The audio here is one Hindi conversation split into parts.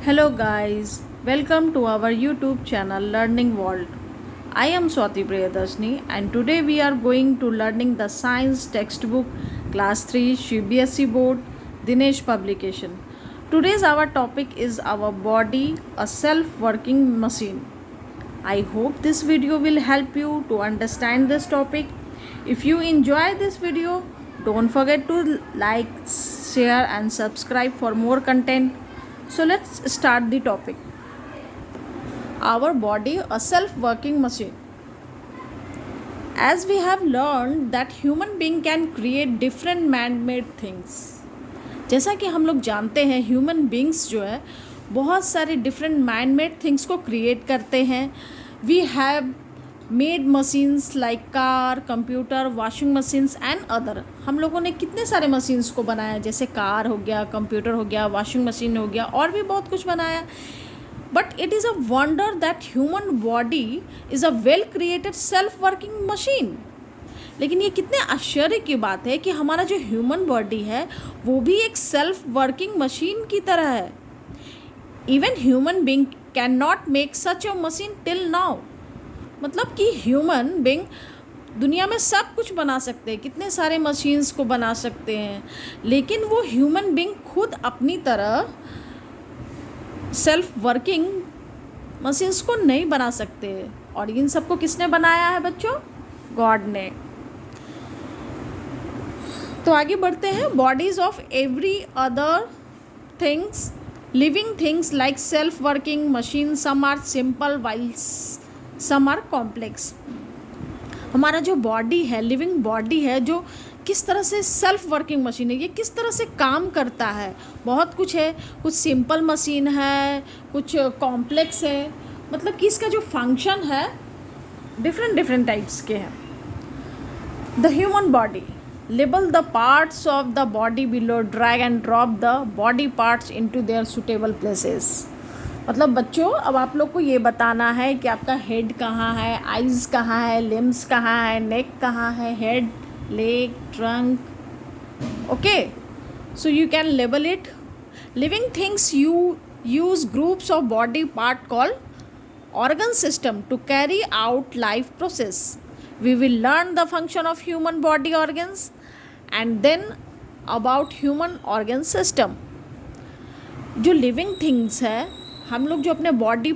Hello guys, welcome to our YouTube channel Learning World. I am Swati Priyadarshini and today we are going to learning the science textbook class 3 CBSE board Dinesh publication. Today's our topic is our body, a self-working machine. I hope this video will help you to understand this topic. If you enjoy this video, don't forget to like, share and subscribe for more content. So let's start the topic. Our body, a self-working machine. As we have learned that human being can create different man-made things. जैसा कि हम लोग जानते हैं ह्यूमन बींग्स जो है बहुत सारे डिफरेंट मैन मेड थिंग्स को क्रिएट करते हैं. We have made machines like car, computer, washing machines and other. हम लोगों ने कितने सारे मशीन्स को बनाया, जैसे कार हो गया, कंप्यूटर हो गया, वॉशिंग मशीन हो गया, और भी बहुत कुछ बनाया. But it is a wonder that human body is a well created self working machine. लेकिन ये कितने आश्चर्य की बात है कि हमारा जो ह्यूमन बॉडी है वो भी एक सेल्फ वर्किंग मशीन की तरह है. Even human being can not make such a machine till now. मतलब कि ह्यूमन बींग दुनिया में सब कुछ बना सकते हैं, कितने सारे मशीन्स को बना सकते हैं, लेकिन वो ह्यूमन बींग खुद अपनी तरह सेल्फ वर्किंग मशीन्स को नहीं बना सकते. और इन सबको किसने बनाया है बच्चों? गॉड ने. तो आगे बढ़ते हैं. Bodies of every other things, living things like self working machine, some are simple while some are complex. हमारा जो बॉडी है, लिविंग बॉडी है, जो किस तरह से सेल्फ वर्किंग मशीन है, ये किस तरह से काम करता है. बहुत कुछ है, कुछ सिंपल मशीन है, कुछ कॉम्प्लेक्स है. मतलब कि इसका जो फंक्शन है डिफरेंट टाइप्स के हैं. The human body. Label the parts of the body below. Drag and drop the body parts into their suitable places. मतलब बच्चों अब आप लोग को ये बताना है कि आपका हेड कहाँ है, आइज़ कहाँ है, लिम्स कहाँ है, नेक कहाँ है, head, leg, trunk. Okay, so you can label it. Living things you use groups of body part called organ system to carry out life process. We will learn the function of human body organs and then about human organ system. जो लिविंग थिंग्स है, हम लोग जो अपने बॉडी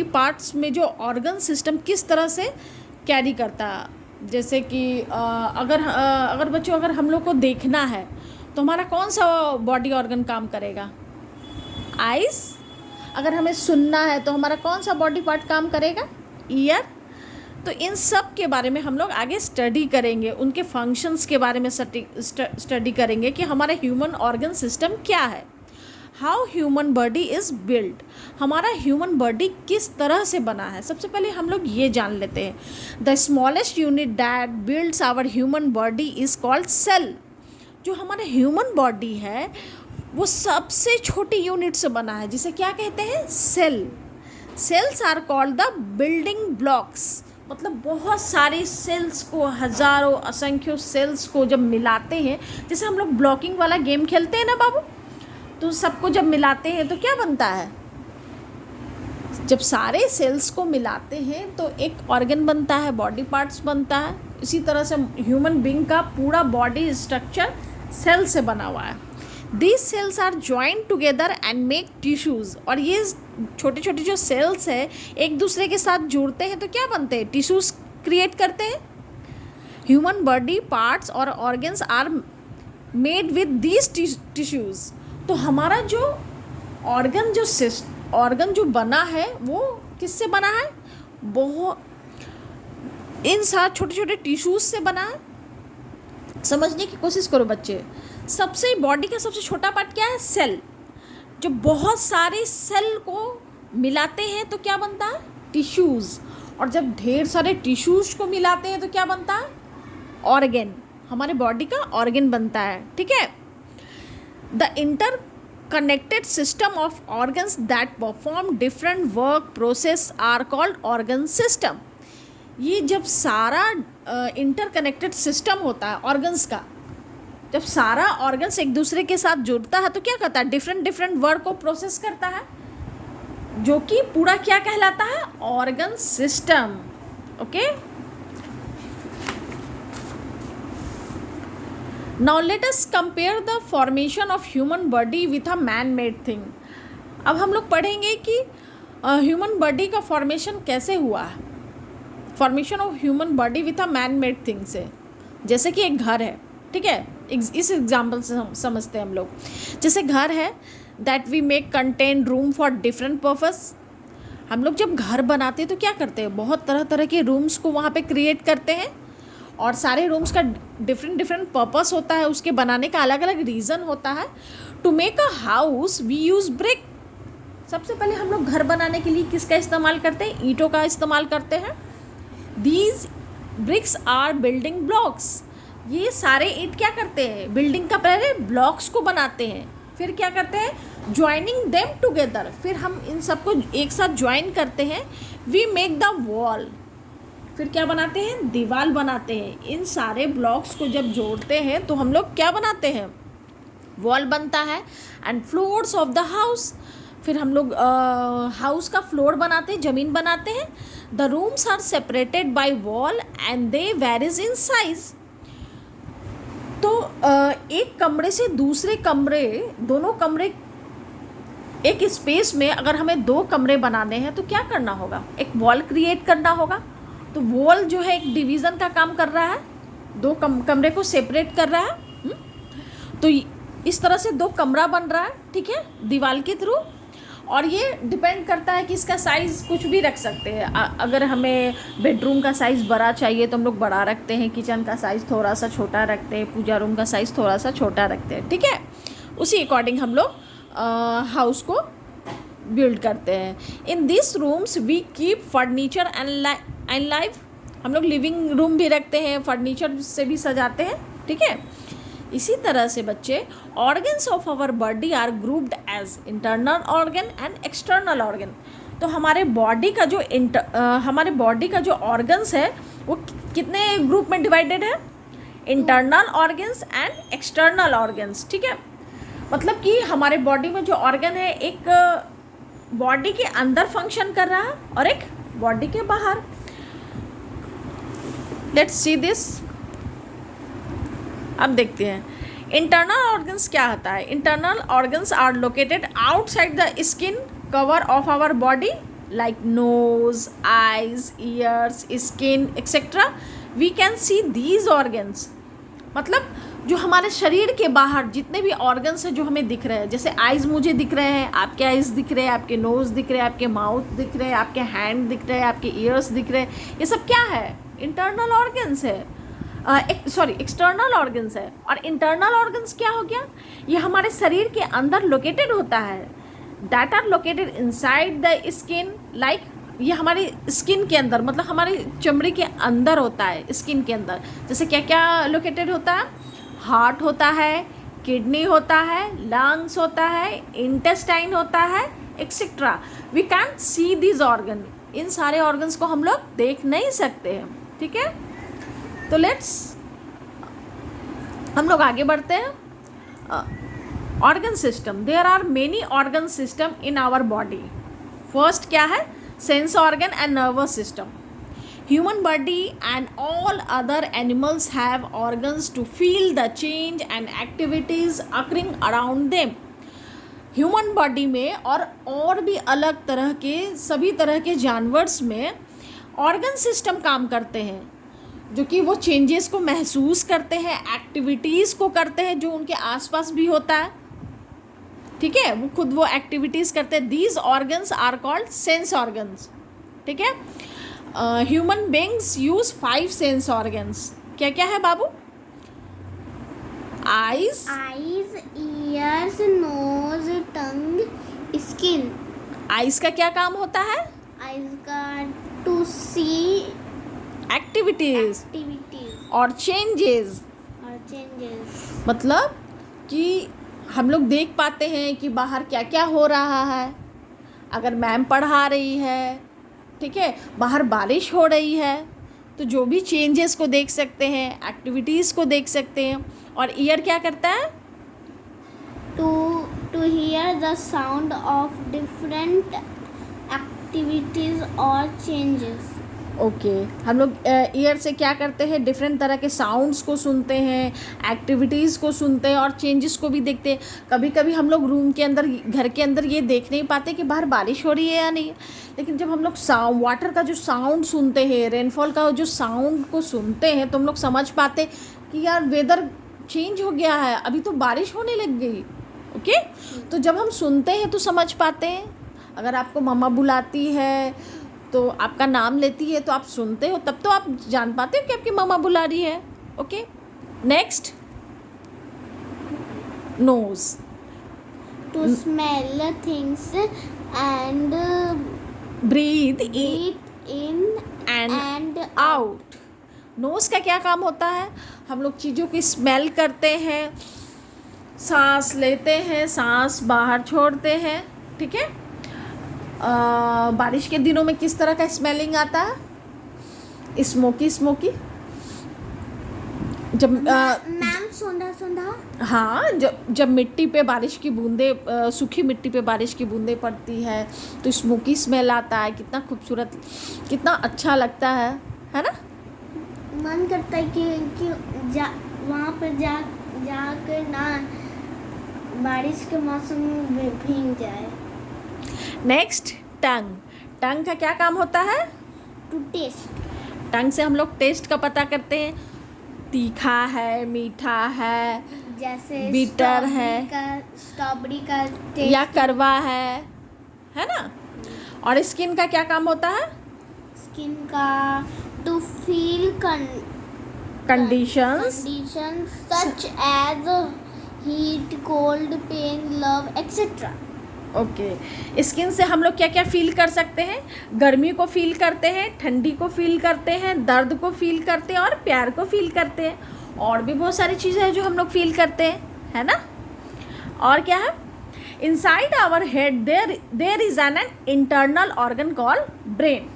पार्ट्स में जो ऑर्गन सिस्टम किस तरह से कैरी करता है. जैसे कि अगर बच्चों अगर हम लोग को देखना है तो हमारा कौन सा बॉडी ऑर्गन काम करेगा? आइज़. अगर हमें सुनना है तो हमारा कौन सा बॉडी पार्ट काम करेगा? ईयर. तो इन सब के बारे में हम लोग आगे स्टडी करेंगे, उनके फंक्शंस के बारे में स्टडी करेंगे कि हमारा ह्यूमन ऑर्गन सिस्टम क्या है. How human body is build. हमारा ह्यूमन बॉडी किस तरह से बना है. सबसे पहले हम लोग ये जान लेते हैं. The smallest unit that builds our human body is called cell. जो हमारा ह्यूमन बॉडी है वो सबसे छोटी यूनिट से बना है, जिसे क्या कहते हैं? Cell. Cells are called the building blocks. मतलब बहुत सारे सेल्स को, हज़ारों असंख्यों सेल्स को जब मिलाते हैं, जैसे हम लोग ब्लॉकिंग वाला गेम खेलते हैं ना बाबू, तो सबको जब मिलाते हैं तो क्या बनता है? जब सारे सेल्स को मिलाते हैं तो एक ऑर्गन बनता है, बॉडी पार्ट्स बनता है. इसी तरह से ह्यूमन बीइंग का पूरा बॉडी स्ट्रक्चर सेल से बना हुआ है. These cells are joined together and make tissues. और ये छोटे छोटे जो सेल्स है एक दूसरे के साथ जुड़ते हैं तो क्या बनते हैं? टिश्यूज़ क्रिएट करते हैं. ह्यूमन बॉडी पार्ट्स और organs are made with these tissues. तो हमारा जो ऑर्गन जो बना है वो किससे बना है? बहुत इन साथ छोटे छोटे टिश्यूज़ से बना है. समझने की कोशिश करो बच्चे. सबसे बॉडी का सबसे छोटा पार्ट क्या है? सेल. जब बहुत सारे सेल को मिलाते हैं तो क्या बनता है? टिश्यूज़. और जब ढेर सारे टिश्यूज़ को मिलाते हैं तो क्या बनता है? ऑर्गन. हमारे बॉडी का ऑर्गन बनता है. ठीक है. The interconnected system of organs that perform different work process are called organ system. ये जब सारा इंटरकनेक्टेड सिस्टम होता है ऑर्गन्स का, जब सारा ऑर्गन्स एक दूसरे के साथ जुड़ता है तो क्या करता है, डिफरेंट डिफरेंट वर्ड को प्रोसेस करता है, जो कि पूरा क्या कहलाता है, organ system. Okay, now let us compare the formation of human body with a man made thing. अब हम लोग पढ़ेंगे कि ह्यूमन बॉडी का फॉर्मेशन कैसे हुआ है. Formation of human body with a man made thing से, जैसे कि एक घर है, ठीक है, इस एग्जाम्पल से समझते हैं हम लोग. जैसे घर है, that we make contain room for different purpose. हम लोग जब घर बनाते हैं तो क्या करते हैं, बहुत तरह तरह के रूम्स को वहाँ पे क्रिएट करते हैं, और सारे रूम्स का डिफरेंट डिफरेंट पर्पस होता है, उसके बनाने का अलग अलग रीज़न होता है. To make a house we use brick. सबसे पहले हम लोग घर बनाने के लिए किसका इस्तेमाल करते हैं, ईंटों का इस्तेमाल करते हैं. These bricks are building blocks. ये सारे ईंट क्या करते हैं, बिल्डिंग का पहले ब्लॉक्स को बनाते हैं, फिर क्या करते हैं, ज्वाइनिंग देम टुगेदर, फिर हम इन सबको एक साथ ज्वाइन करते हैं. वी मेक द वॉल, फिर क्या बनाते हैं, दीवार बनाते हैं. इन सारे ब्लॉक्स को जब जोड़ते हैं तो हम लोग क्या बनाते हैं, वॉल बनता है. And floors of the house, फिर हम लोग हाउस का फ्लोर बनाते हैं, ज़मीन बनाते हैं. The rooms are separated by wall and they varies in size. तो एक कमरे से दूसरे कमरे, दोनों कमरे, एक स्पेस में अगर हमें 2 कमरे बनाने हैं तो क्या करना होगा, एक वॉल क्रिएट करना होगा. तो वॉल जो है एक डिवीज़न का काम कर रहा है, 2 कमरे को सेपरेट कर रहा है. तो इस तरह से 2 कमरा बन रहा है, ठीक है, दीवार के थ्रू. और ये डिपेंड करता है कि इसका साइज़ कुछ भी रख सकते हैं. अगर हमें बेडरूम का साइज़ बड़ा चाहिए तो हम लोग बड़ा रखते हैं, किचन का साइज़ थोड़ा सा छोटा रखते हैं, पूजा रूम का साइज़ थोड़ा सा छोटा रखते हैं, ठीक है. उसी अकॉर्डिंग हम लोग हाउस को बिल्ड करते हैं. In this rooms we keep furniture and life. हम लोग लिविंग रूम भी रखते हैं, फर्नीचर से भी सजाते हैं, ठीक है. इसी तरह से बच्चे, organs of our body are grouped as internal organ and external organ. तो हमारे बॉडी का जो ऑर्गन्स है वो कितने ग्रुप में डिवाइडेड है, internal organs and external organs, ठीक है. मतलब कि हमारे बॉडी में जो ऑर्गन है, एक बॉडी के अंदर फंक्शन कर रहा है और एक बॉडी के बाहर. Let's see this. अब देखते हैं इंटरनल ऑर्गन्स क्या होता है. Internal organs are located outside the skin cover of our body, like nose, eyes, ears, skin etcetera. We can see these organs. मतलब जो हमारे शरीर के बाहर जितने भी ऑर्गन्स हैं जो हमें दिख रहे हैं, जैसे आइज़ मुझे दिख रहे हैं, आपके आइज़ दिख रहे हैं, आपके नोज़ दिख रहे हैं, आपके माउथ दिख रहे हैं, आपके हैंड दिख रहे हैं, आपके ईयर्स दिख रहे हैं, ये सब क्या है, इंटरनल ऑर्गन्स है. एक्सटर्नल ऑर्गन्स है. और इंटरनल ऑर्गन्स क्या हो गया, ये हमारे शरीर के अंदर लोकेटेड होता है. That are located inside the skin, like ये हमारी स्किन के अंदर, मतलब हमारी चमड़ी के अंदर होता है, स्किन के अंदर. जैसे क्या क्या लोकेटेड होता है, हार्ट होता है, किडनी होता है, लंग्स होता है, इंटेस्टाइन होता है, etcetera. We can't see this organ. इन सारे ऑर्गन्स को हम लोग देख नहीं सकते हैं, ठीक है. तो लेट्स हम लोग आगे बढ़ते हैं. Organ system. There are many organ system in our body. First क्या है, sense organ and nervous system. Human body and all other animals have organs to feel the change and activities occurring around them. Human body में और भी अलग तरह के, सभी तरह के जानवर्स में ऑर्गन सिस्टम काम करते हैं, जो कि वो चेंजेस को महसूस करते हैं, एक्टिविटीज़ को करते हैं जो उनके आसपास भी होता है, ठीक है, वो खुद वो एक्टिविटीज़ करते हैं. These organs are called sense organs, ठीक है. Human beings use 5 sense organs. क्या क्या है बाबू, eyes, ears, nose, tongue, skin. Eyes का क्या काम होता है, आइज का टू सी एक्टिविटीज और चेंजेस. मतलब कि हम लोग देख पाते हैं कि बाहर क्या क्या हो रहा है. अगर मैम पढ़ा रही है, ठीक है, बाहर बारिश हो रही है, तो जो भी चेंजेस को देख सकते हैं, एक्टिविटीज़ को देख सकते हैं. और ईयर क्या करता है? To hear the sound of different activities or changes. Okay हम लोग ईयर से क्या करते हैं? डिफरेंट तरह के साउंड्स को सुनते हैं, एक्टिविटीज़ को सुनते हैं और चेंजेस को भी देखते हैं. कभी कभी हम लोग रूम के अंदर, घर के अंदर ये देख नहीं पाते कि बाहर बारिश हो रही है या नहीं, लेकिन जब हम लोग वाटर का जो साउंड सुनते हैं, रेनफॉल का जो साउंड को सुनते हैं, तो हम लोग समझ पाते कि यार वेदर चेंज हो गया है, अभी तो बारिश होने लग गई. ओके तो जब हम सुनते हैं तो समझ पाते हैं. अगर आपको मम्मा बुलाती है तो आपका नाम लेती है तो आप सुनते हो, तब तो आप जान पाते हो कि आपकी मम्मा बुला रही है. Okay next, nose. To smell things and breathe breathe in and and out. Nose का क्या काम होता है? हम लोग चीज़ों की स्मेल करते हैं, सांस लेते हैं, सांस बाहर छोड़ते हैं. ठीक है. बारिश के दिनों में किस तरह का स्मेलिंग आता है? Smoky smoky. जब मैम सोंधा. हाँ, जब मिट्टी पे बारिश की बूंदे, सूखी मिट्टी पे बारिश की बूंदें पड़ती है तो स्मोकी स्मेल आता है. कितना खूबसूरत, कितना अच्छा लगता है ना? मन करता है कि वहाँ पर जाकर ना बारिश के मौसम में भीग जाए. नेक्स्ट, टंग. टंग का क्या काम होता है? To test. टंग से हम लोग टेस्ट का पता करते हैं. तीखा है, मीठा है, जैसे बिटर है, स्ट्रॉबेरी का टेस्ट या करवा है ना? और स्किन का क्या काम होता है? स्किन का to feel conditions such as heat, cold, pain, love, etc. Okay skin से हम लोग क्या क्या फील कर सकते हैं? गर्मी को फील करते हैं, ठंडी को फील करते हैं, दर्द को फील करते हैं और प्यार को फील करते हैं. और भी बहुत सारी चीज़ें हैं जो हम लोग फील करते हैं, है ना? और क्या है? Inside our head there is an internal organ called brain.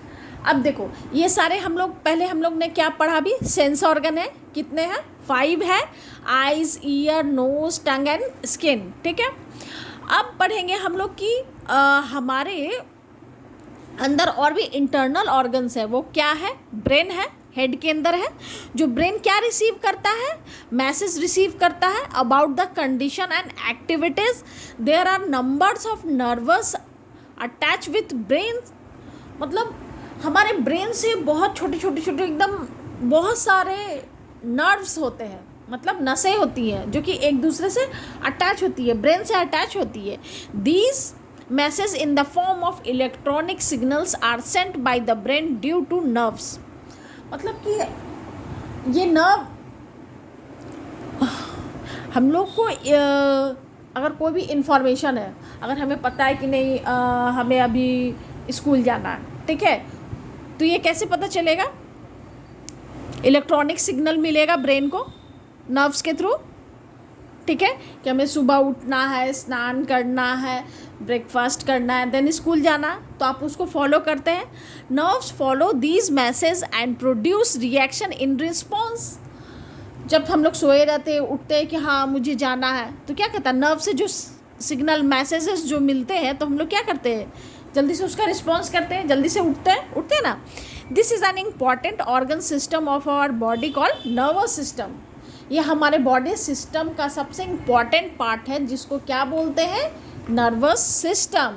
अब देखो ये सारे हम लोग ने क्या पढ़ा अभी? सेंस ऑर्गन है. कितने हैं? 5 है. Eyes, ear, nose, tongue and skin. ठीक है. अब पढ़ेंगे हम लोग कि हमारे अंदर और भी इंटरनल ऑर्गन्स है. वो क्या है? ब्रेन है, हेड के अंदर है. जो ब्रेन क्या रिसीव करता है? मैसेज रिसीव करता है about the condition and activities. There are numbers of nervous attach with brain. मतलब हमारे ब्रेन से बहुत छोटे एकदम बहुत सारे नर्व्स होते हैं, मतलब नसें होती हैं जो कि एक दूसरे से अटैच होती है, ब्रेन से अटैच होती है. These message in the form of electronic signals are sent by the brain due to nerves. मतलब कि ये नर्व हम लोग को अगर कोई भी इंफॉर्मेशन है, अगर हमें पता है कि नहीं हमें अभी स्कूल जाना है, ठीक है, तो ये कैसे पता चलेगा? इलेक्ट्रॉनिक सिग्नल मिलेगा ब्रेन को नर्व्स के थ्रू. ठीक है, कि हमें सुबह उठना है, स्नान करना है, ब्रेकफास्ट करना है, देन स्कूल जाना, तो आप उसको फॉलो करते हैं. Nerves follow these message and produce reaction in response. जब हम लोग सोए रहते हैं, उठते हैं कि हाँ मुझे जाना है, तो क्या कहता है? नर्व से जो सिग्नल मैसेजेस जो मिलते हैं तो हम लोग क्या करते हैं? जल्दी से उसका रिस्पॉन्स करते हैं, जल्दी से उठते हैं ना. This is an important organ system of our body called nervous system. ये हमारे बॉडी सिस्टम का सबसे इम्पॉर्टेंट पार्ट है, जिसको क्या बोलते हैं? Nervous system.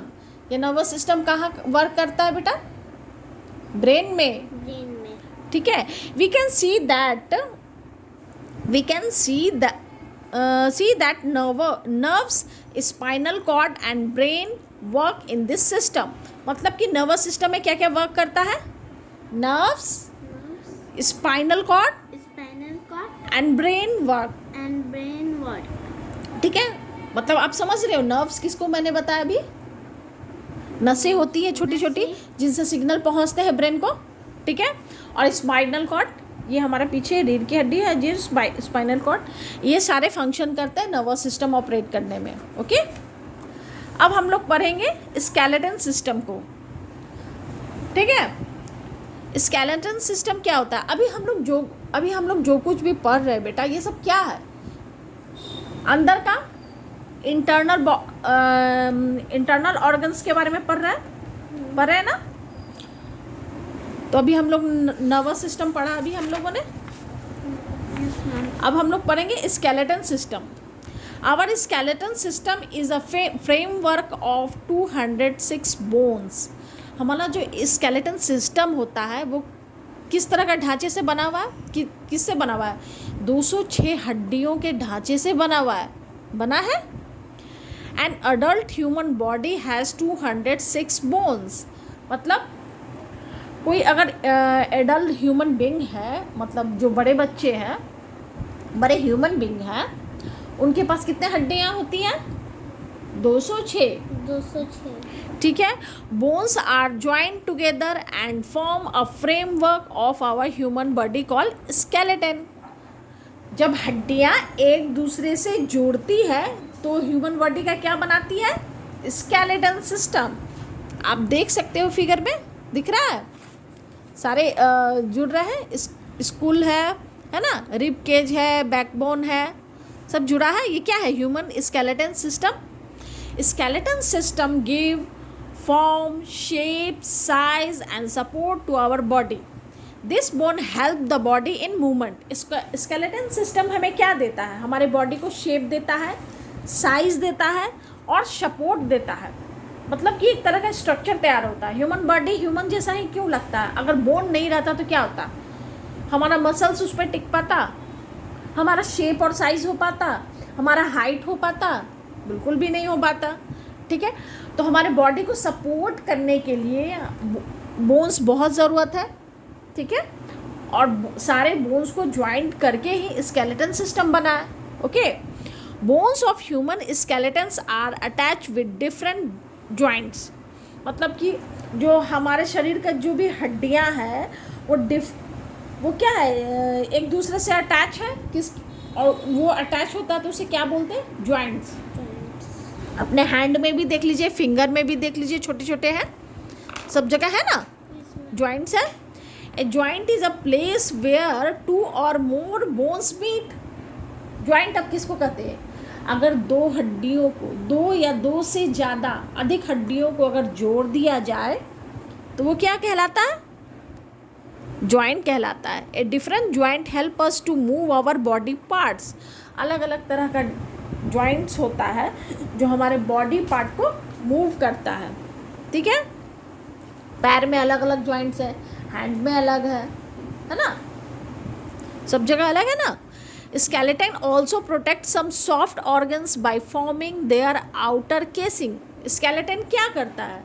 ये नर्वस सिस्टम कहाँ वर्क करता है बेटा? ब्रेन में. ठीक है. We can see that nerves, spinal cord and brain work in this system. मतलब कि नर्वस सिस्टम में क्या क्या वर्क करता है? Nerves, spinal cord and brain work. ठीक है, मतलब आप समझ रहे हो. नर्व्स किसको मैंने बताया अभी? नसें होती है छोटी छोटी जिनसे सिग्नल पहुंचते हैं ब्रेन को. ठीक है. और स्पाइनल कॉर्ड, ये हमारे पीछे रीढ़ की हड्डी है जी, स्पाइनल कॉर्ड. ये सारे फंक्शन करते हैं नर्वस सिस्टम ऑपरेट करने में. ओके. अब हम लोग पढ़ेंगे स्केलेटन सिस्टम को. ठीक है. स्केलेटन सिस्टम क्या होता है? अभी हम लोग जो कुछ भी पढ़ रहे हैं बेटा, ये सब क्या है? अंदर का इंटरनल ऑर्गन्स के बारे में पढ़ रहे हैं ना। तो अभी हम लोग नर्वस सिस्टम पढ़ा अभी हम लोगों ने। अब हम लोग पढ़ेंगे skeleton system. Our skeleton system is a framework of 206 bones. हमारा जो स्केलेटन सिस्टम होता है वो किस तरह का ढांचे से बना हुआ है, किससे बना हुआ है? 206 हड्डियों के ढांचे से बना है। An adult human body has 206 bones. मतलब कोई अगर एडल्ट ह्यूमन बीइंग है, मतलब जो बड़े बच्चे हैं, बड़े ह्यूमन बीइंग हैं, उनके पास कितने हड्डियाँ होती हैं? 206। ठीक है। Bones are joint together and form a framework of our human body called skeleton. जब हड्डियाँ एक दूसरे से जुड़ती है तो ह्यूमन बॉडी का क्या बनाती है? Skeleton system. आप देख सकते हो फिगर में दिख रहा है, सारे जुड़ रहे हैं। स्कूल है ना, रिब केज है, बैकबोन है, सब जुड़ा है। ये क्या है? Human skeleton system. Skeleton system give form, shape, size and support to our body. This bone help the body in movement. Skeleton system हमें क्या देता है? हमारे बॉडी को शेप देता है, साइज देता है और सपोर्ट देता है। मतलब कि एक तरह का स्ट्रक्चर तैयार होता है। ह्यूमन बॉडी ह्यूमन जैसा ही क्यों लगता है? अगर बोन नहीं रहता तो क्या होता? हमारा मसल्स उस पर टिक पाता, हमारा शेप और साइज हो पाता, हमारा हाइट हो पाता? बिल्कुल भी नहीं हो पाता। ठीक है। तो हमारे बॉडी को सपोर्ट करने के लिए बोन्स बहुत ज़रूरत है। ठीक है। और सारे बोन्स को ज्वाइंट करके ही स्केलेटन सिस्टम बना है। Okay. Bones of human skeletons are attach with different joints. मतलब कि जो हमारे शरीर का जो भी हड्डियां हैं वो क्या है? एक दूसरे से अटैच है। और वो अटैच होता है तो उसे क्या बोलते हैं? जॉइंट्स। अपने हैंड में भी देख लीजिए, फिंगर में भी देख लीजिए, छोटे छोटे हैं, सब जगह है ना, जॉइंट्स है। A joint is a place where 2 और मोर बोन्स मीट। जॉइंट अब किसको कहते हैं? अगर 2 हड्डियों को, 2 या 2 से ज़्यादा अधिक हड्डियों को अगर जोड़ दिया जाए तो वो क्या कहलाता है? जॉइंट कहलाता है। A different joint help us to move our body parts. अलग अलग तरह का जॉइंट्स होता है जो हमारे बॉडी पार्ट को मूव करता है। ठीक है। पैर में अलग अलग जॉइंट्स है, हैंड में अलग है ना, सब जगह अलग है ना। Skeleton also protect some soft organs by forming their outer casing. स्केलेटन क्या करता है?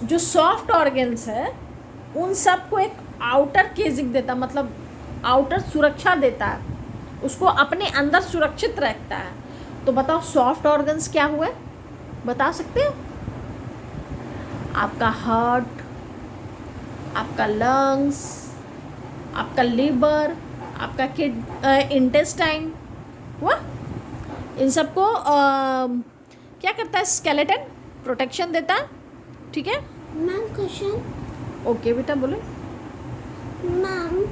जो सॉफ्ट ऑर्गन्स है उन सब को एक आउटर केसिंग देता, मतलब आउटर सुरक्षा देता है, उसको अपने अंदर सुरक्षित रखता है। तो बताओ सॉफ्ट ऑर्गन्स क्या हुए? बता सकते हो? आपका हार्ट, आपका लंग्स, आपका लिवर, आपका इंटेस्टाइन हुआ। इन सबको क्या करता है? स्केलेटन प्रोटेक्शन देता है। ठीक है। Ma'am question. ओके बेटा बोलो। मैम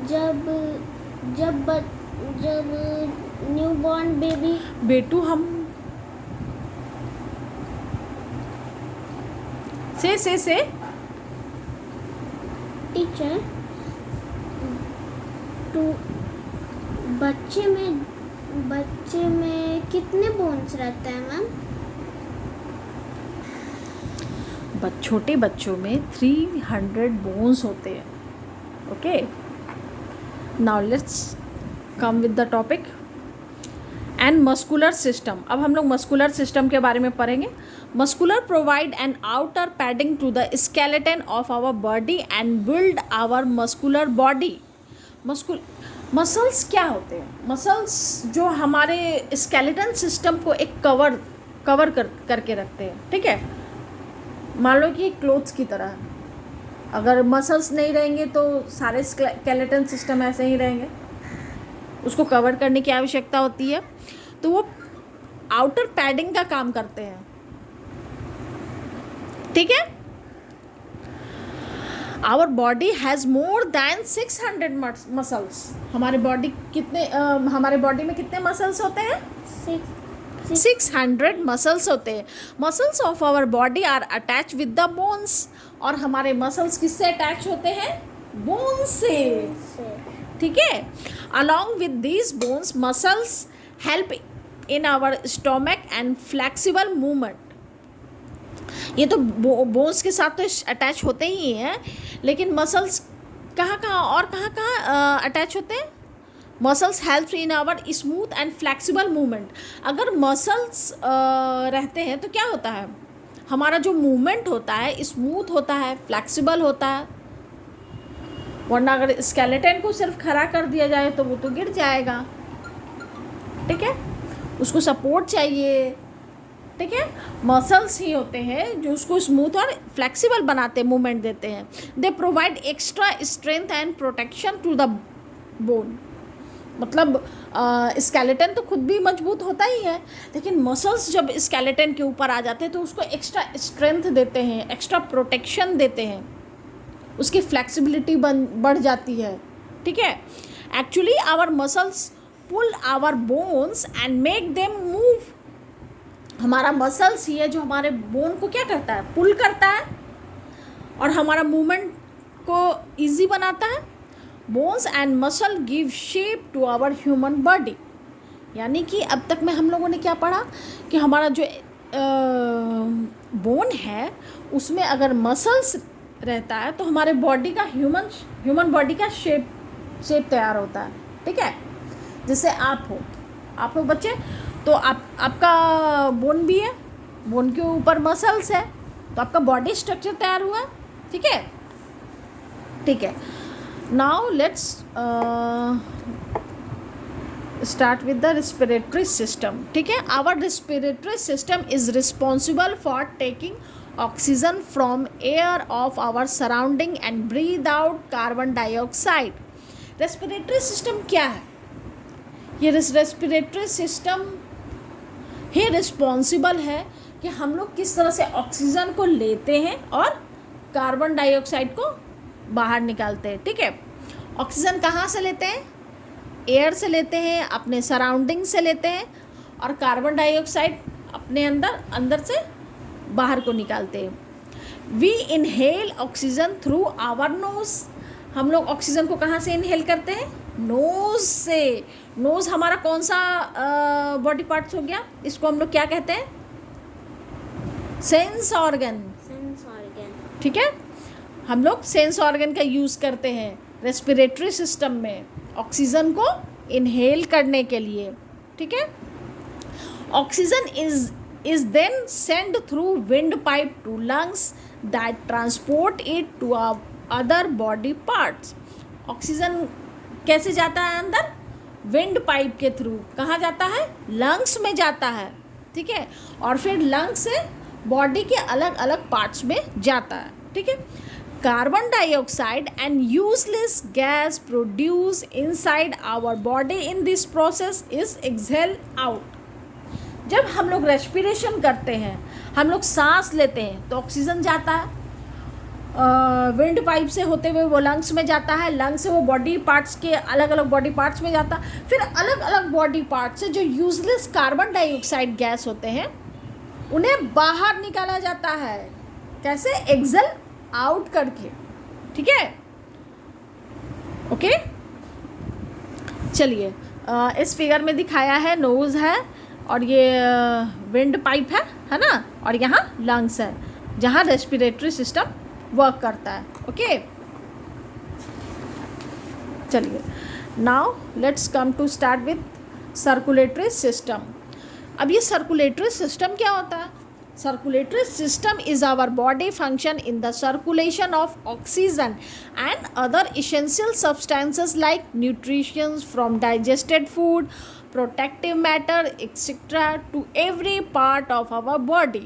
जब न्यू बॉर्न बेबी बेटू हम से टीचर तो बच्चे में कितने बोन्स रहते हैं मैम? छोटे बच्चों में 300 बोन्स होते हैं। Okay. Now let's come with the topic and muscular system. अब हम लोग मस्कुलर सिस्टम के बारे में पढ़ेंगे। Muscular provide an outer padding to the skeleton of our body and build our muscular body. Muscles क्या होते हैं? मसल्स जो हमारे स्केलेटन सिस्टम को एक कवर करके रखते हैं। ठीक है। मान लो कि क्लोथ्स की तरह, अगर मसल्स नहीं रहेंगे तो सारे स्केलेटन सिस्टम ऐसे ही रहेंगे, उसको कवर करने की आवश्यकता होती है। तो वो आउटर पैडिंग का काम करते हैं। ठीक है। Our body has more than 600 muscles. हमारे बॉडी हमारे बॉडी में कितने मसल्स होते हैं? 600 मसल्स होते हैं। Muscles of our body are attach with the bones. और हमारे मसल्स किससे अटैच होते हैं? बोन्स से, ठीक है। Along with these bones muscles help in our stomach and flexible movement. ये तो बोन्स के साथ तो अटैच होते ही हैं, लेकिन मसल्स कहाँ अटैच होते हैं? Muscles help in our smooth and flexible movement. अगर मसल्स रहते हैं तो क्या होता है? हमारा जो मूवमेंट होता है स्मूथ होता है, फ्लेक्सिबल होता है। वरना अगर स्केलेटन को सिर्फ खड़ा कर दिया जाए तो वो तो गिर जाएगा, ठीक है। उसको सपोर्ट चाहिए, ठीक है। मसल्स ही होते हैं जो उसको स्मूथ और फ्लेक्सिबल बनाते, मूवमेंट देते हैं। They provide extra strength and protection to the bone. मतलब स्केलेटन तो खुद भी मजबूत होता ही है, लेकिन मसल्स जब स्केलेटन के ऊपर आ जाते हैं तो उसको एक्स्ट्रा स्ट्रेंथ देते हैं, एक्स्ट्रा प्रोटेक्शन देते हैं, उसकी फ्लेक्सिबिलिटी बढ़ जाती है, ठीक है। Actually our muscles pull our bones and make them move. हमारा मसल्स ही है जो हमारे बोन को क्या करता है? पुल करता है और हमारा मूवमेंट को इजी बनाता है। Bones and muscle give shape to our human body. यानी कि अब तक में हम लोगों ने क्या पढ़ा कि हमारा जो बोन है उसमें अगर मसल्स रहता है तो हमारे बॉडी का ह्यूमन बॉडी का शेप तैयार होता है, ठीक है। जैसे आप हो बच्चे, तो आपका बोन भी है, बोन के ऊपर मसल्स है, तो आपका बॉडी स्ट्रक्चर तैयार हुआ, ठीक है, ठीक है। Now let's start with the respiratory system, ठीक है। Our respiratory system is responsible for taking oxygen from air of our surrounding and breathe out carbon dioxide. Respiratory system क्या है? ये रेस्पिरेटरी सिस्टम ही रिस्पॉन्सिबल है कि हम लोग किस तरह से ऑक्सीजन को लेते हैं और कार्बन डाइऑक्साइड को बाहर निकालते हैं, ठीक है। ऑक्सीजन कहाँ से लेते हैं? एयर से लेते हैं, अपने सराउंडिंग से लेते हैं, और कार्बन डाइऑक्साइड अपने अंदर से बाहर को निकालते हैं। We inhale oxygen through our nose. हम लोग ऑक्सीजन को कहाँ से इनहेल करते हैं? नोज से। नोज हमारा कौन सा बॉडी पार्ट्स हो गया? इसको हम लोग क्या कहते हैं? सेंस ऑर्गन, ठीक है। हम लोग सेंस ऑर्गन का यूज़ करते हैं रेस्पिरेटरी सिस्टम में ऑक्सीजन को इनहेल करने के लिए, ठीक है। Oxygen is then sent through windpipe to lungs that transport it to other body parts. Oxygen कैसे जाता है अंदर? विंड पाइप के थ्रू। कहाँ जाता है? लंग्स में जाता है, ठीक है, और फिर लंग्स से बॉडी के अलग अलग पार्ट्स में जाता है, ठीक है। Carbon dioxide and useless gas produce inside our body in this process is exhale out. जब हम लोग रेस्पिरेशन करते हैं, हम लोग सांस लेते हैं, तो ऑक्सीजन जाता है विंड पाइप से होते हुए वो लंग्स में जाता है, लंग्स से वो बॉडी पार्ट्स के अलग अलग बॉडी पार्ट्स में जाता है, फिर अलग अलग बॉडी पार्ट्स से जो यूजलेस कार्बन डाइऑक्साइड गैस होते हैं उन्हें बाहर निकाला जाता है। कैसे? एक्सहेल आउट करके, ठीक है, ओके। चलिए, इस फिगर में दिखाया है नोज़ है और ये विंड पाइप है ना, और यहाँ लंग्स है जहाँ रेस्पिरेटरी सिस्टम वर्क करता है, ओके। चलिए, now let's come to start with circulatory system. अब ये सर्कुलेटरी सिस्टम क्या होता है? Circulatory system is our body function in the circulation of oxygen and other essential substances like nutrition from digested food, protective matter, etc. to every part of our body.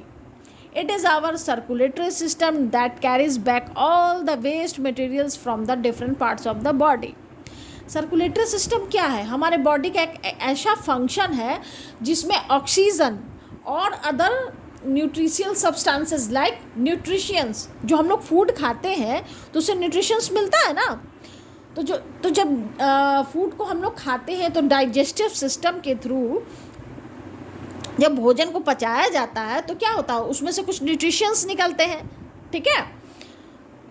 It is our circulatory system that carries back all the waste materials from the different parts of the body. Circulatory system क्या है? हमारे बॉडी का एक ऐसा फंक्शन है जिसमें ऑक्सीजन और अदर न्यूट्रिशियल सब्सटेंसेस लाइक न्यूट्रिशियंस। जो हम लोग फूड खाते हैं तो उससे न्यूट्रिशंस मिलता है ना। तो जब फूड को हम लोग खाते हैं तो डाइजेस्टिव सिस्टम के थ्रू जब भोजन को पचाया जाता है तो क्या होता है, उसमें से कुछ न्यूट्रिशंस निकलते हैं, ठीक है।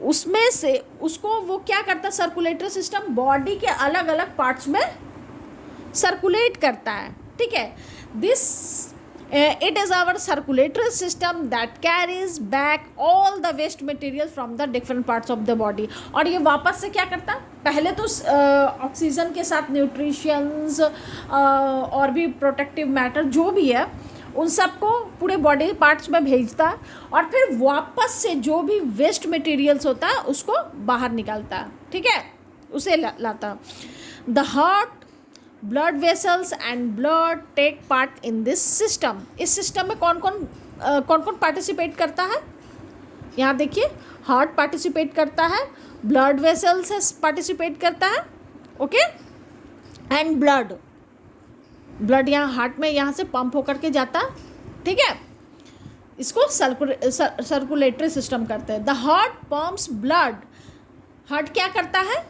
उसमें से उसको वो क्या करता है, सर्कुलेटरी सिस्टम बॉडी के अलग अलग पार्ट्स में सर्कुलेट करता है, ठीक है। This it is our circulatory system that carries back all the waste material from the different parts of the body। और ये वापस से क्या करता है, पहले तो ऑक्सीजन के साथ न्यूट्रिशंस और भी प्रोटेक्टिव मैटर जो भी है उन सबको पूरे बॉडी पार्ट्स में भेजता है, और फिर वापस से जो भी वेस्ट मटेरियल्स होता है उसको बाहर निकालता है, ठीक है, उसे लाता। The heart, blood vessels and blood take part in this system. इस सिस्टम में कौन कौन पार्टिसिपेट करता है, यहाँ देखिए, हार्ट पार्टिसिपेट करता है, ब्लड वेसल्स पार्टिसिपेट करता है, ओके, एंड ब्लड यहाँ हार्ट में यहाँ से पंप होकर के जाता है, ठीक है। इसको सर्कुलेटरी सिस्टम करते हैं। The heart pumps blood. Heart क्या करता है,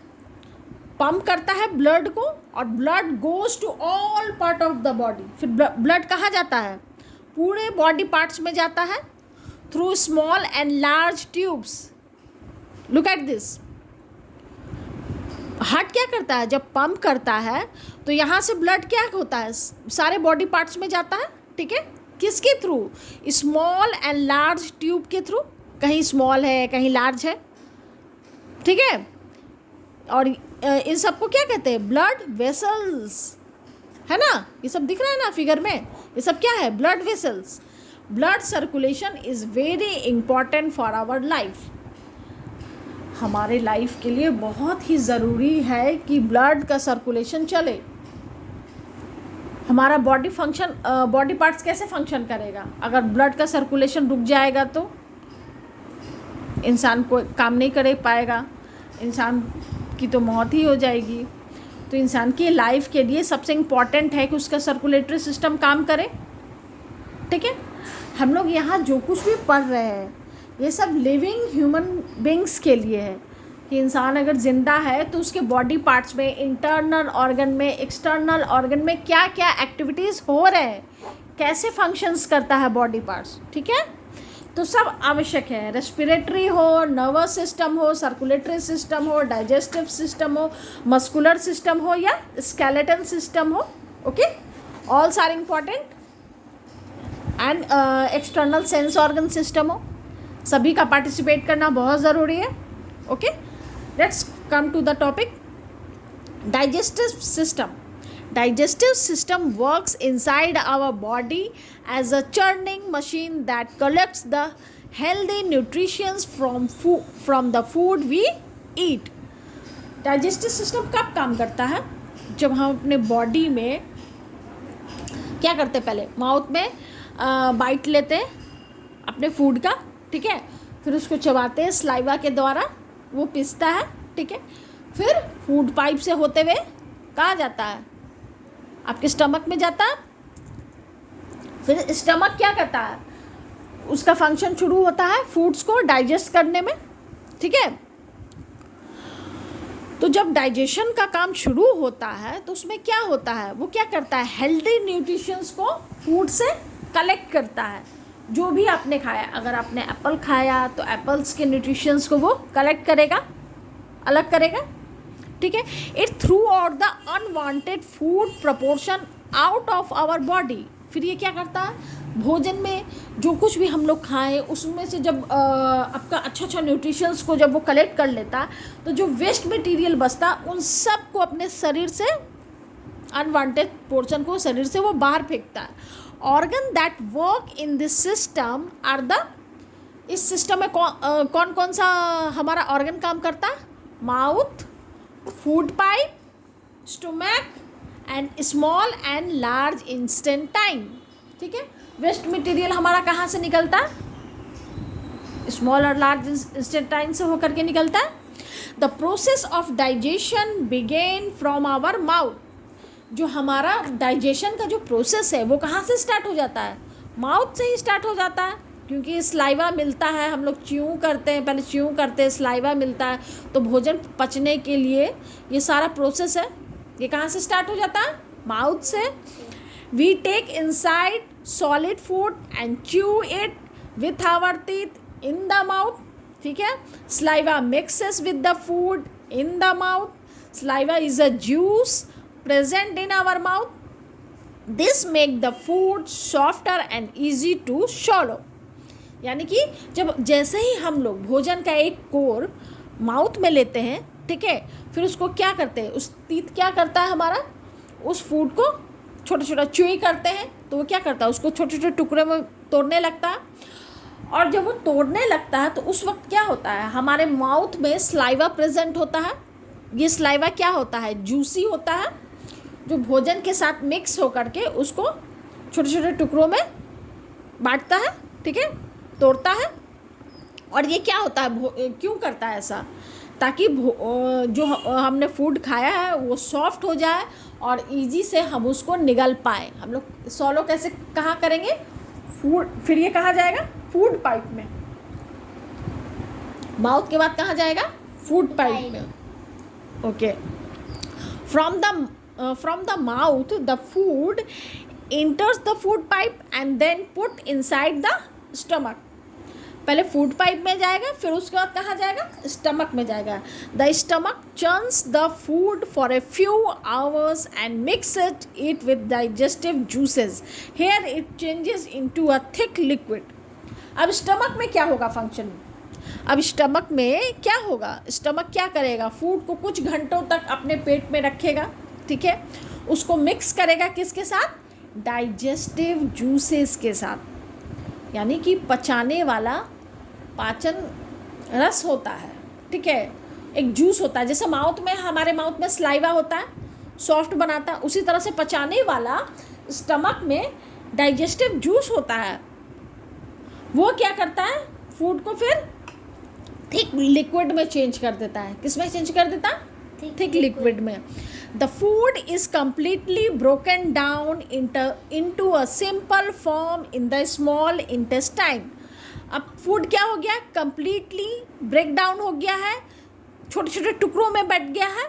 पंप करता है ब्लड को, और blood goes to all part of the body. फिर ब्लड कहाँ जाता है, पूरे बॉडी पार्ट्स में जाता है, through small and large tubes. Look at this. Heart क्या करता है, जब पंप करता है तो यहाँ से ब्लड क्या होता है, सारे बॉडी पार्ट्स में जाता है, ठीक है। किसके through, small and large tube के थ्रू। कहीं स्मॉल है कहीं लार्ज है, ठीक है। और इन सबको क्या कहते हैं, ब्लड वेसल्स, है ना। ये सब दिख रहा है ना फिगर में, ये सब क्या है, blood vessels. Blood circulation is very important for our life. हमारे लाइफ के लिए बहुत ही ज़रूरी है कि ब्लड का सर्कुलेशन चले। हमारा बॉडी पार्ट्स कैसे फंक्शन करेगा, अगर ब्लड का सर्कुलेशन रुक जाएगा तो इंसान को काम नहीं कर पाएगा, इंसान की तो मौत ही हो जाएगी। तो इंसान की लाइफ के लिए सबसे इम्पॉर्टेंट है कि उसका सर्कुलेटरी सिस्टम काम करे, ठीक है। हम लोग यहाँ जो कुछ भी पढ़ रहे हैं ये सब लिविंग ह्यूमन बींग्स के लिए है, कि इंसान अगर ज़िंदा है तो उसके बॉडी पार्ट्स में, इंटरनल ऑर्गन में, एक्सटर्नल ऑर्गन में क्या क्या एक्टिविटीज़ हो रहे हैं, कैसे फंक्शंस करता है बॉडी पार्ट्स, ठीक है। तो सब आवश्यक है, रेस्पिरेटरी हो, नर्वस सिस्टम हो, सर्कुलेटरी सिस्टम हो, डाइजेस्टिव सिस्टम हो, मस्कुलर सिस्टम हो या स्केलेटल सिस्टम हो, okay, all are important. And external sense organ system हो, सभी का पार्टिसिपेट करना बहुत ज़रूरी है, okay. Let's come to the topic, digestive system. Digestive system works inside our body as a churning machine that collects the healthy nutrients from the food we eat. Digestive system कब काम करता है, जब हम अपने बॉडी में क्या करते हैं, पहले माउथ में बाइट लेते हैं अपने फूड का, ठीक है, फिर उसको चबाते हैं स्लाइवा के द्वारा, वो पिसता है, ठीक है, फिर फूड पाइप से होते हुए कहाँ जाता है, आपके स्टमक में जाता है। फिर स्टमक क्या करता है, उसका फंक्शन शुरू होता है फूड्स को डाइजेस्ट करने में, ठीक है। तो जब डाइजेशन का काम शुरू होता है तो उसमें क्या होता है, वो क्या करता है, हेल्दी न्यूट्रिशंस को फूड से कलेक्ट करता है। जो भी आपने खाया, अगर आपने एप्पल खाया तो एप्पल्स के न्यूट्रिशंस को वो कलेक्ट करेगा, अलग करेगा, ठीक है। It through out the unwanted food proportion out of our body. फिर ये क्या करता है, भोजन में जो कुछ भी हम लोग खाएं उसमें से जब आपका अच्छा न्यूट्रिशंस को जब वो कलेक्ट कर लेता है तो जो वेस्ट मटेरियल बचता है उन सब को अपने शरीर से, अनवांटेड पोर्शन को शरीर से वो बाहर फेंकता है। Organ that work in this system are the, इस सिस्टम में कौन कौन सा हमारा ऑर्गन काम करता है, mouth, food pipe, stomach and small and large intestine, ठीक है। वेस्ट मटेरियल हमारा कहाँ से निकलता है, स्मॉल और लार्ज इंस्टेंटाइन से होकर के निकलता है। The process of digestion begin from our mouth. जो हमारा डाइजेशन का जो प्रोसेस है वो कहाँ से स्टार्ट हो जाता है, माउथ से ही स्टार्ट हो जाता है, क्योंकि स्लाइवा मिलता है, हम लोग च्यू करते हैं, पहले च्यू करते हैं, स्लाइवा मिलता है, तो भोजन पचने के लिए ये सारा प्रोसेस है, ये कहाँ से स्टार्ट हो जाता है? माउथ से। We take inside solid food and chew it with our teeth in the mouth, ठीक है। Saliva mixes with the food in the mouth. Saliva is a juice present in our mouth. This make the food softer and easy to swallow। यानी कि जब जैसे ही हम लोग भोजन का एक कोर माउथ में लेते हैं, ठीक है, फिर उसको क्या करते हैं, उस टीथ क्या करता है हमारा, उस फूड को छोटा छोटा च्यूई करते हैं, तो वो क्या करता है, उसको छोटे छोटे टुकड़े में तोड़ने लगता है। और जब वो तोड़ने लगता है तो उस वक्त क्या होता है, हमारे माउथ में स्लाइवा प्रेजेंट होता है। ये स्लाइवा क्या होता है, जूसी होता है, जो भोजन के साथ मिक्स होकर के उसको छोटे छोटे टुकड़ों में बांटता है, ठीक है, तोड़ता है। और ये क्या होता है, क्यों करता है ऐसा, ताकि जो हमने फूड खाया है वो सॉफ्ट हो जाए और इजी से हम उसको निगल पाए। हम लोग सॉलो कैसे कहाँ करेंगे, फूड, फिर ये कहाँ जाएगा, फूड पाइप में। माउथ के बाद कहाँ जाएगा, फूड पाइप में। Okay, from the mouth the food enters the food pipe and then put inside the stomach। पहले फूड पाइप में जाएगा, फिर उसके बाद कहाँ जाएगा, स्टमक में जाएगा। The stomach churns the food for a few hours and mixes it with digestive juices। Here it changes into a thick liquid। अब स्टमक में क्या होगा फंक्शन, अब स्टमक में क्या होगा, स्टमक क्या करेगा, फूड को कुछ घंटों तक अपने पेट में रखेगा, ठीक है, उसको मिक्स करेगा किसके साथ, डाइजेस्टिव जूसेस के साथ। यानी कि पचाने वाला पाचन रस होता है, ठीक है, एक जूस होता है, जैसे माउथ में, हमारे माउथ में स्लाइवा होता है, सॉफ्ट बनाता है, उसी तरह से पचाने वाला स्टमक में डाइजेस्टिव जूस होता है। वो क्या करता है, फूड को फिर थिक लिक्विड में चेंज कर देता है। किस में चेंज कर देता है, थिक लिक्विड में। The food is completely broken down into a simple form in the small intestine। अब फूड क्या हो गया, कम्प्लीटली ब्रेक डाउन हो गया है, छोटे छोटे टुकड़ों में बट गया है,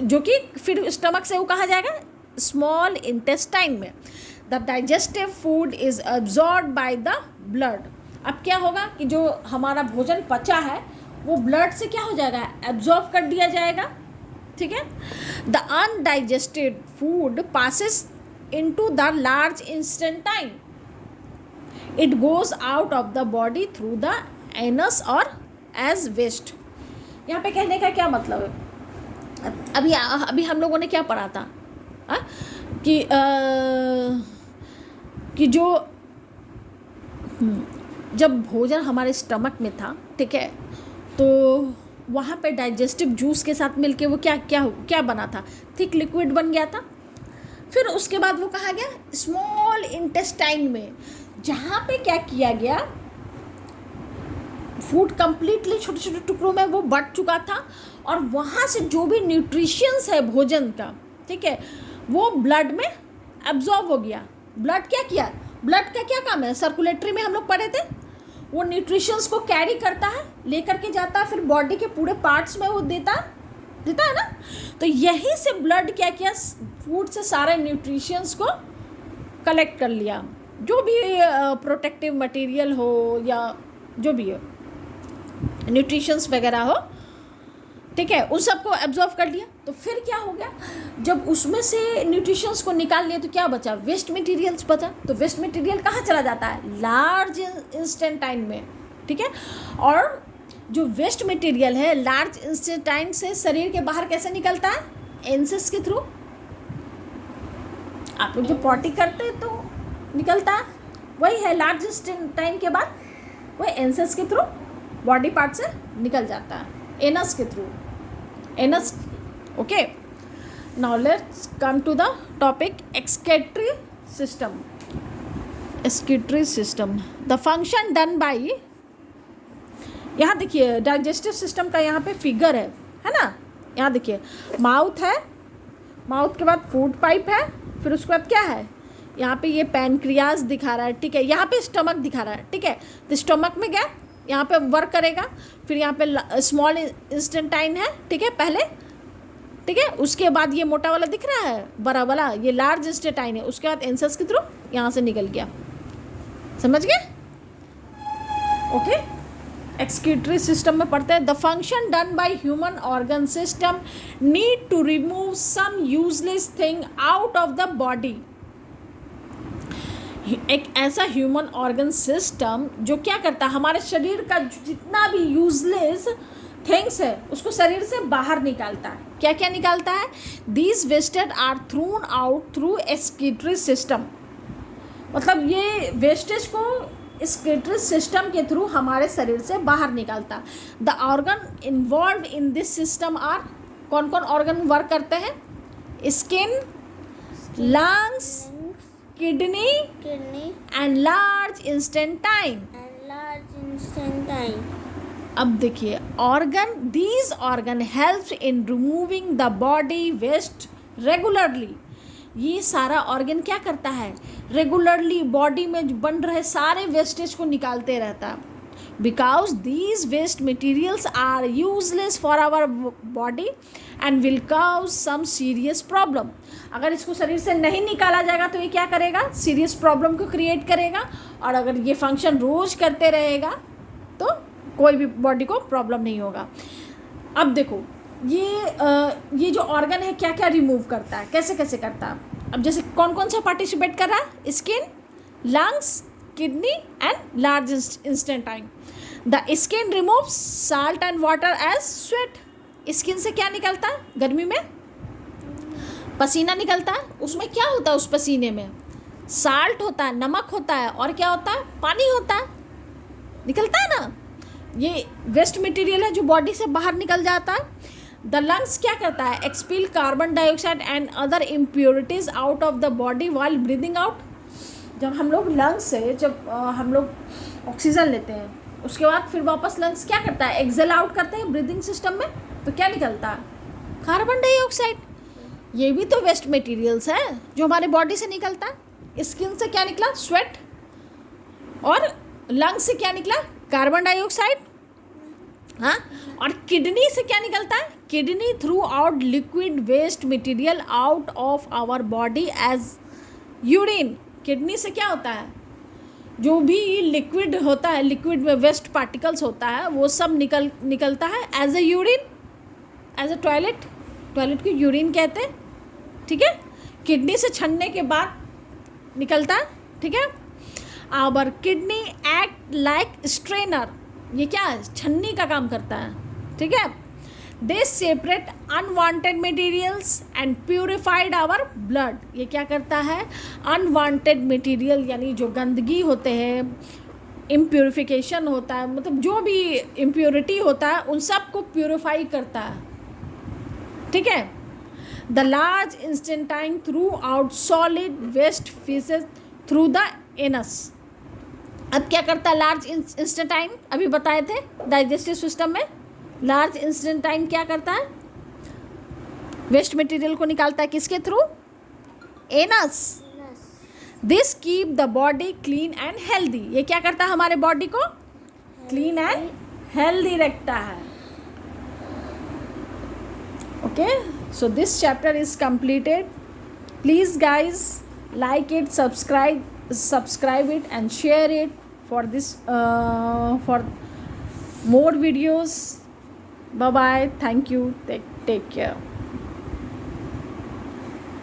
जो कि फिर स्टमक से वो कहाँ जाएगा, स्मॉल इंटेस्टाइन में। The digestive food is absorb by the blood. अब क्या होगा कि जो हमारा भोजन पचा है वो ब्लड से क्या हो जाएगा, एब्जॉर्ब कर दिया जाएगा, ठीक है। The undigested food passes into the large intestine. It goes out of the body through the anus और एज वेस्ट। यहाँ पे कहने का क्या मतलब है, अभी हम लोगों ने क्या पढ़ा था, कि जो जब भोजन हमारे स्टमक में था, ठीक है, तो वहाँ पे डाइजेस्टिव जूस के साथ मिलके वो क्या बना था, थिक लिक्विड बन गया था। फिर उसके बाद वो कहाँ गया, स्मॉल इंटेस्टाइन में, जहाँ पे क्या किया गया, फूड कम्प्लीटली छोटे छोटे टुकड़ों में वो बट चुका था, और वहाँ से जो भी न्यूट्रिशंस है भोजन का, ठीक है, वो ब्लड में एब्जॉर्ब हो गया। ब्लड क्या किया, ब्लड का क्या काम है, सर्कुलेटरी में हम लोग पढ़े थे, वो न्यूट्रिशंस को कैरी करता है, लेकर के जाता है, फिर बॉडी के पूरे पार्ट्स में वो देता है ना। तो यहीं से ब्लड क्या किया, फूड से सारे न्यूट्रिशंस को कलेक्ट कर लिया, जो भी प्रोटेक्टिव मटेरियल हो या जो भी हो, न्यूट्रिशंस वगैरह हो, ठीक है, उन सबको एब्जॉर्ब कर लिया। तो फिर क्या हो गया, जब उसमें से न्यूट्रिशंस को निकाल लिया तो क्या बचा, वेस्ट मटेरियल्स बचा। तो वेस्ट मटेरियल कहाँ चला जाता है, लार्ज इंटेस्टाइन में, ठीक है। और जो वेस्ट मटेरियल है लार्ज इंटेस्टाइन से शरीर के बाहर कैसे निकलता है, एंसेस के थ्रू। आप लोग जो पॉटी करते हैं तो निकलता है, वही है, लार्ज इंटेस्टाइन के बाद वही एंसेस के थ्रू बॉडी पार्ट से निकल जाता है, एनस के थ्रू, anus. Okay, now let's come to the topic excretory system. Excretory system, the function done by, यहाँ देखिए डाइजेस्टिव सिस्टम का यहाँ पे फिगर है ना, यहाँ देखिए माउथ है, माउथ के बाद फूड पाइप है, फिर उसके बाद क्या है, यहाँ पे ये पैनक्रियाज दिखा रहा है, ठीक है, यहाँ पे स्टमक दिखा रहा है, ठीक है, तो स्टमक में क्या, यहाँ पे वर्क करेगा, फिर यहाँ पे स्मॉल इंस्टेंटाइन है, ठीक है, पहले, ठीक है, उसके बाद ये मोटा वाला दिख रहा है, बड़ा वाला, ये लार्ज इंस्टेंटाइन है, उसके बाद एंसस के थ्रू यहाँ से निकल गया, समझ गए? ओके, एक्सक्रीटरी सिस्टम में पढ़ते हैं, the function done by human organ system need to remove some useless thing out of the body. एक ऐसा ह्यूमन ऑर्गन सिस्टम जो क्या करता है, हमारे शरीर का जितना भी यूजलेस थिंग्स है उसको शरीर से बाहर निकालता है। क्या क्या निकालता है? These wastage are thrown out through excretory system, मतलब ये वेस्टेज को एक्सक्रीटरी सिस्टम के थ्रू हमारे शरीर से बाहर निकालता। The organ involve in this system are, कौन कौन ऑर्गन वर्क करते हैं? Skin, lungs, kidney and large intestine. अब देखिए, organ, these organ help in removing the body waste regularly. ये सारा ऑर्गन क्या करता है? रेगुलरली बॉडी में बन रहे सारे वेस्टेज को निकालते रहता है। Because these waste materials are useless for our body and will cause some serious problem. अगर इसको शरीर से नहीं निकाला जाएगा तो ये क्या करेगा? सीरियस प्रॉब्लम को क्रिएट करेगा, और अगर ये फंक्शन रोज करते रहेगा तो कोई भी बॉडी को प्रॉब्लम नहीं होगा। अब देखो, ये जो ऑर्गन है क्या क्या रिमूव करता है, कैसे कैसे करता है? अब जैसे कौन कौन सा पार्टिसिपेट कर रहा है? Skin, lungs, kidney and large intestine. The skin removes salt and water as sweat. Skin से क्या निकलता है? गर्मी में पसीना निकलता है। उसमें क्या होता है? उस पसीने में साल्ट होता है, नमक होता है, और क्या होता है? पानी होता है, निकलता है ना। ये वेस्ट मटेरियल है जो बॉडी से बाहर निकल जाता है। द लंग्स क्या करता है? Expel carbon dioxide and other impurities out of the body while breathing out. जब हम लोग लंग्स से हम लोग ऑक्सीजन लेते हैं, उसके बाद फिर वापस लंग्स क्या करता है? एक्सेल आउट करते हैं ब्रीदिंग सिस्टम में, तो क्या निकलता है? Carbon dioxide. ये भी तो वेस्ट मटेरियल्स है जो हमारे बॉडी से निकलता है। स्किन से क्या निकला? स्वेट। और लंग्स से क्या निकला? Carbon dioxide. हाँ, और किडनी से क्या निकलता है? Kidney through out liquid waste material out of our body as urine. Kidney से क्या होता है? जो भी लिक्विड होता है, लिक्विड में वेस्ट पार्टिकल्स होता है, वो सब निकलता है as a urine, as a toilet को यूरिन कहते हैं, ठीक है। किडनी से छनने के बाद निकलता है, ठीक है। Our kidney act like strainer. ये क्या है? छन्नी का काम करता है, ठीक है। They separate unwanted materials and purified our blood. ये क्या करता है? अनवांटेड मटेरियल यानी जो गंदगी होते हैं, इम्प्यूरिफिकेशन होता है, मतलब जो भी इम्प्योरिटी होता है उन सब को प्यूरिफाई करता है, ठीक है। The large intestine through out solid waste faeces through the anus. अब क्या करता है लार्ज इंस्टेंटाइन? अभी बताए थे डाइजेस्टिव सिस्टम में लार्ज इंस्टेंटाइन क्या करता है? वेस्ट मटेरियल को निकालता है, किसके थ्रू? Anus. This keep the body clean and healthy. ये क्या करता है? हमारे बॉडी को क्लीन एंड हेल्दी रखता है। Okay, so this chapter is completed. Please guys like it, subscribe it and share it for this for more videos. Bye bye, thank you, take care.